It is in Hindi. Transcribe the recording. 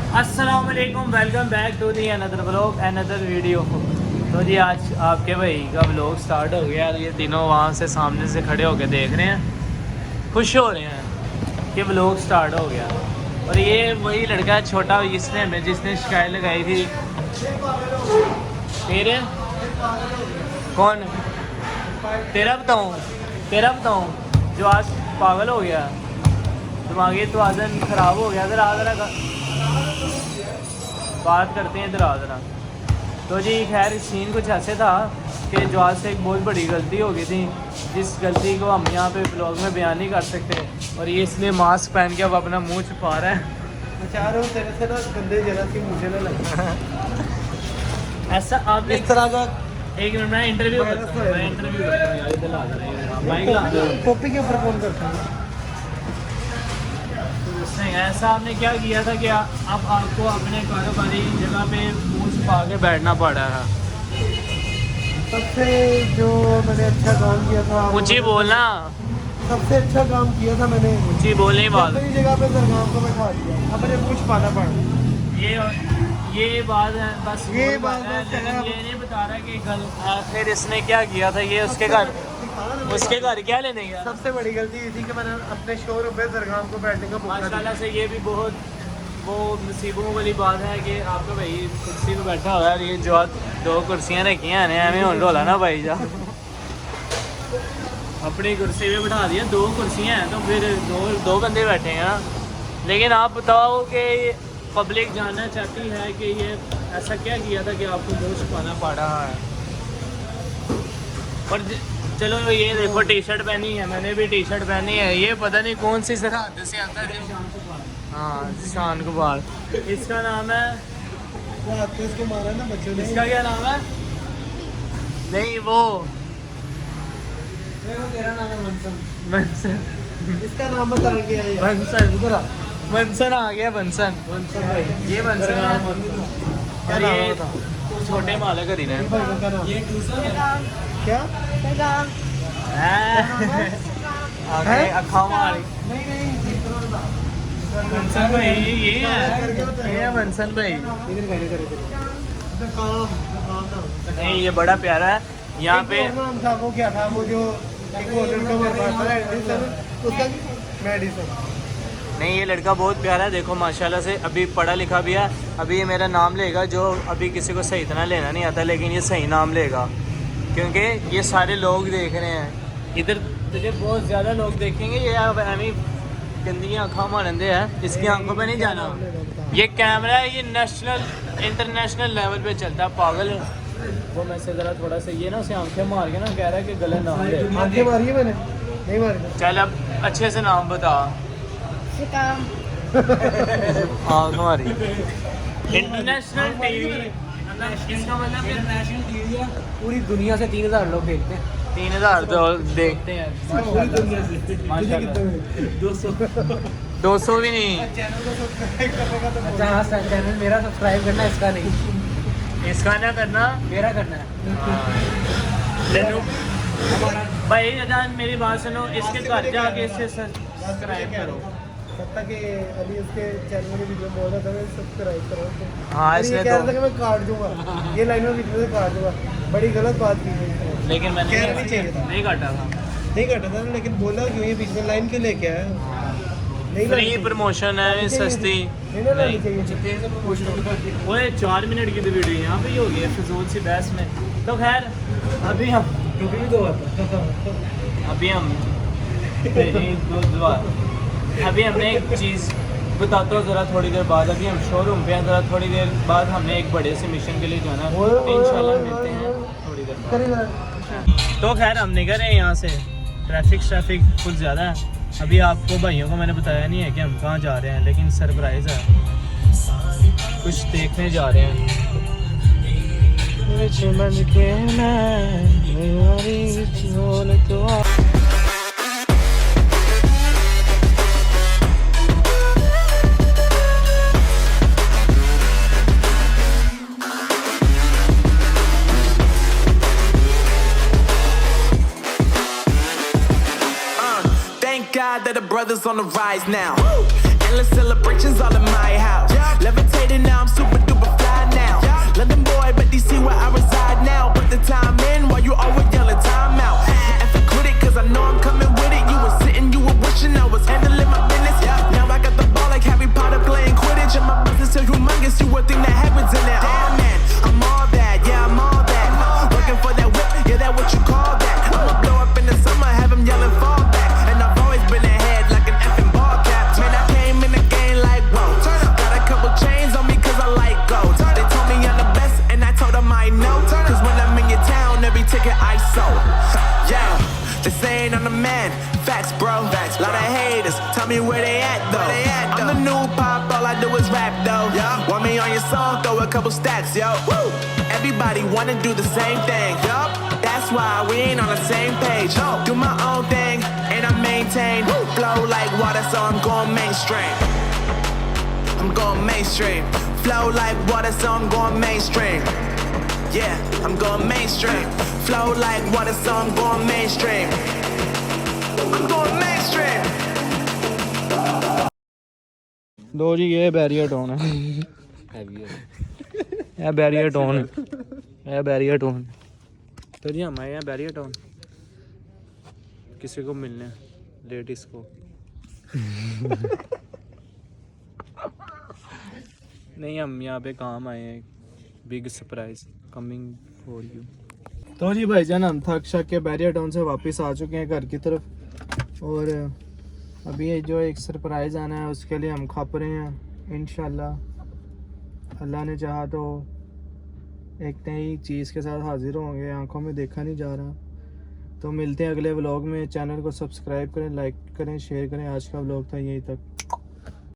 अस्सलाम वालेकुम, welcome back to the another vlog another video. तो जी आज आपके भाई का व्लॉग स्टार्ट हो गया। ये तीनों वहाँ से सामने से खड़े होकर देख रहे हैं, खुश हो रहे हैं कि व्लॉग स्टार्ट हो गया। और ये वही लड़का है छोटा जिसने शिकायत लगाई थी। तेरे कौन तेरा बताऊँ जो आज पागल हो गया, दिमागी तवाज़ुन ख़राब हो गया। इधर आ बात करते हैं, इधर आ जरा। तो जी खैर सीन कुछ ऐसे था कि जो आज से एक बहुत बड़ी गलती हो गई थी, जिस गलती को हम यहाँ पे ब्लॉग में बयान नहीं कर सकते। और ये इसलिए मास्क पहन के अब अपना मुंह छुपा रहा है। तेरे से ना गंदे जरा सी मुझे ना लगे। ऐसा आपने इस तरह का एक मिनट में इंटरव्यू करता हूँ। कॉपी के ऊपर फोन करता हूँ। नहीं, ऐसा आपने क्या किया था कि अब आपको अपने कारोबारी जगह पे मुंह छुपा के बैठना पड़ा है? सबसे जो मैंने अच्छा काम किया था, ऊँची बोलना। सबसे अच्छा काम किया था मैंने, ऊँची बोलने की बात। अपनी जगह पे सरगाम को बैठा दिया। अब मुझे मुँह छुपाना पड़ा। ये बात है, बस ये बात है। है। लेकिन ये नहीं बता रहा कि आखिर इसने क्या किया था। ये उसके घर क्या लेने गया? सबसे बड़ी गलती ये थी कि मैंने अपने शोरूम पे सरगाम को बैठने का मौका दिया। माशाल्लाह से ये भी बहुत वो नसीबों वाली बात है कि आपका भाई कुर्सी पे बैठा हुआ है। ये जो दो कुर्सियाँ रखी हैं हमें होने वाला ना भाई जा अपनी कुर्सी पे बिठा दिया। दो कुर्सियाँ हैं तो फिर दो बंदे बैठे हैं ना। लेकिन आप बताओ कि पब्लिक जानना चाहती है कि ये ऐसा क्या किया था कि आपको मुँह छुपाना पड़ रहा है। और चलो ये देखो टी शर्ट पहनी है, मैंने भी टी शर्ट पहनी है। ये पता नहीं कौन सी सरहद से आता है। हाँ, शान कुमार इसका नाम है। इसको मारा ना बच्चों ने। इसका क्या नाम है? नहीं वो तेरा नाम है बंसन। इसका नाम बता गया है बंसन आ गया। बंसन ये बंसन है। और ये छोटे मालिक हरी ने क्या अखा मारी। बंसन भाई ये है बंसन भाई। नहीं ये बड़ा प्यारा है यहाँ पे। वो क्या था, वो जो एक होटल का उसका मेडिसिन। नहीं ये लड़का बहुत प्यारा है, देखो माशाल्लाह से। अभी पढ़ा लिखा भी है। अभी ये मेरा नाम लेगा, जो अभी किसी को सही इतना लेना नहीं आता, लेकिन ये सही नाम लेगा क्योंकि ये सारे लोग देख रहे हैं। इधर तुझे बहुत ज़्यादा लोग देखेंगे। ये अब हमें गंदियाँ आँखों मारंदे हैं, इसकी आंखों पे नहीं जाना। ये कैमरा है, ये नेशनल इंटरनेशनल लेवल पे चलता है। पागल वो मैं से ज़रा थोड़ा सा ये ना उसे आंखें मार के ना कह रहा है कि गलत नाम ले। आंखें मारी है मैंने, नहीं मारी। चल अब अच्छे से नाम बता। आँख मारी। इंटरनेशनल टीवी, इसका मतलब इंटरनेशनल टीवी है। पूरी दुनिया से 3000 लोग देखते हैं। 3000 तो देखते हैं पूरी दुनिया से। माशाल्लाह। 200 भी नहीं। अच्छा हाँ, चैनल मेरा सब्सक्राइब करना, इसका नहीं। इसका ना करना, मेरा करना है। भाई अजान मेरी बात सुनो, इसके घर जाके इससे सब्सक्राइब करो। तब तक अभी उसके चैनल में वीडियो बोल रहा था, मैं सब्सक्राइब करो। हाँ इसने कह रहा था कि मैं काट दूंगा, ये लाइन में वीडियो से काट दूंगा। बड़ी गलत बात की गई। लेकिन मैंने कहना नहीं चाहिए था। नहीं काटा था। नहीं काटा था, लेकिन बोला क्यों ये बीच में लाइन क्यों लेके आया? फ्री प्रमोशन है, सस्ती वो 4 मिनट की तो वीडियो यहाँ पे ही होगी फिजूल सी बहस में। तो खैर अभी हम अभी हमने एक चीज़ बताता हूँ ज़रा थोड़ी देर बाद। अभी हम शोरूम पे हैं, ज़रा थोड़ी देर बाद हमने एक बड़े से मिशन के लिए जाना है। इंशाल्लाह मिलते हैं थोड़ी देर बाद। तो खैर हम निकल रहे हैं यहाँ से। ट्रैफिक कुछ ज़्यादा है। अभी आपको भाइयों को मैंने बताया नहीं है कि हम कहाँ जा रहे हैं, लेकिन सरप्राइज़ है, कुछ देखने जा रहे हैं। God that the brothers on the rise now. Endless celebrations all in my house. Levitate is rap though. Yeah. Want me on your song? Throw a couple stacks, yo. Woo. Everybody wanna do the same thing. Yup. That's why we ain't on the same page. No. Do my own thing and I maintain. Woo. Flow like water, so I'm going mainstream. I'm going mainstream. Flow like water, so I'm going mainstream. Yeah, I'm going mainstream. Flow like water, so I'm going mainstream. I'm going mainstream. लो जी ये बैरियर टोन है ये बैरियर टोन ये बैरियर टोन तो जी हमारे यहाँ बैरियर टोन किसी को मिलने लेडीज़ को नहीं हम यहाँ पे काम आए हैं big surprise coming for you. तो जी भाईजान हम थक शक के बैरियर टाउन से वापस आ चुके हैं घर की तरफ और अभी ये जो एक सरप्राइज़ आना है उसके लिए हम खप रहे हैं। इंशाल्लाह अल्लाह ने चाहा तो एक नई चीज़ के साथ हाजिर होंगे, आंखों में देखा नहीं जा रहा। तो मिलते हैं अगले व्लॉग में। चैनल को सब्सक्राइब करें, लाइक करें, शेयर करें। आज का व्लॉग था यहीं तक।